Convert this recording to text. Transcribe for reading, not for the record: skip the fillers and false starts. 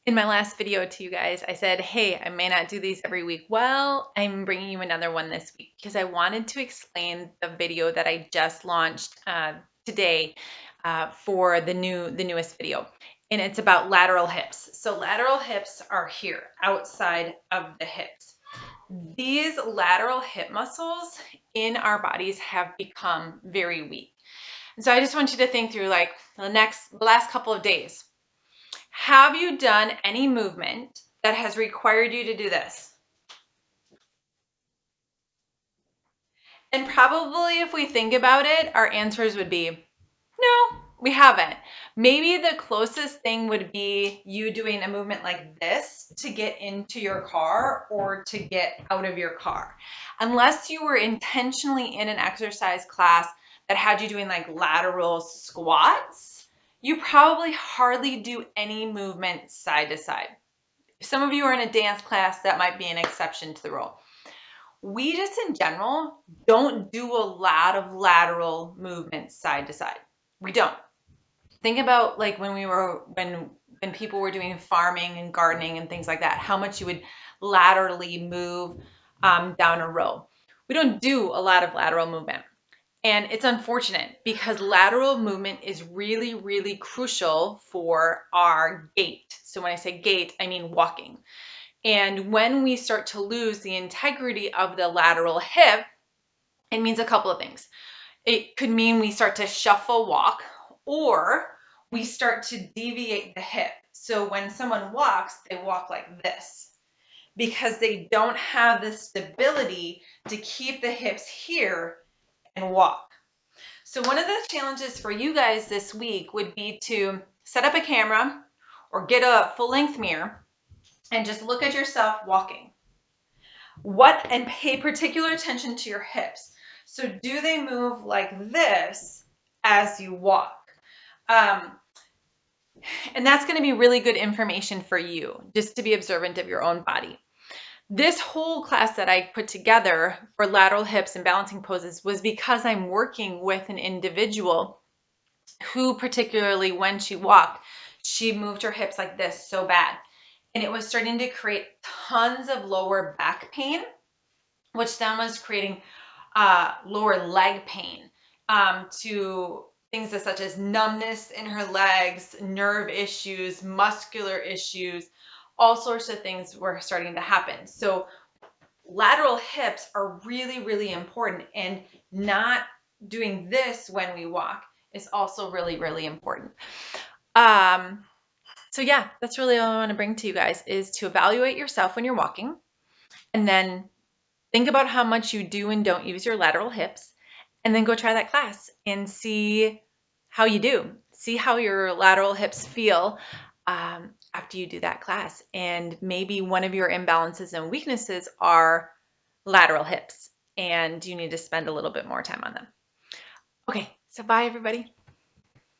In my last video to you guys, I said, hey, I may not do these every week. Well, I'm bringing you another one this week because I wanted to explain the video that I just launched today for the newest video. And it's about lateral hips. So lateral hips are here, outside of the hips. These lateral hip muscles in our bodies have become very weak. And so I just want you to think through like the last couple of days. Have you done any movement that has required you to do this? And probably if we think about it, our answers would be, no, we haven't. Maybe the closest thing would be you doing a movement like this to get into your car or to get out of your car. Unless you were intentionally in an exercise class that had you doing like lateral squats, you probably hardly do any movement side to side. If some of you are in a dance class, that might be an exception to the rule. We just in general don't do a lot of lateral movements side to side. We don't. Think about like when people were doing farming and gardening and things like that, how much you would laterally move down a row. We don't do a lot of lateral movement. And it's unfortunate because lateral movement is really, really crucial for our gait. So when I say gait, I mean walking. And when we start to lose the integrity of the lateral hip, it means a couple of things. It could mean we start to shuffle walk, or we start to deviate the hip. So when someone walks, they walk like this because they don't have the stability to keep the hips here and walk. So one of the challenges for you guys this week would be to set up a camera or get a full-length mirror and just look at yourself walking. And pay particular attention to your hips. So do they move like this as you walk? And that's going to be really good information for you, just to be observant of your own body. This whole class that I put together for lateral hips and balancing poses was because I'm working with an individual who, particularly when she walked, she moved her hips like this so bad. And it was starting to create tons of lower back pain, which then was creating lower leg pain, to things such as numbness in her legs, nerve issues, muscular issues, all sorts of things were starting to happen. So lateral hips are really, really important, and not doing this when we walk is also really, really important. So yeah, that's really all I want to bring to you guys, is to evaluate yourself when you're walking, and then think about how much you do and don't use your lateral hips, and then go try that class and see how you do. See how your lateral hips feel after you do that class. And maybe one of your imbalances and weaknesses are lateral hips, and you need to spend a little bit more time on them. Okay, so bye everybody.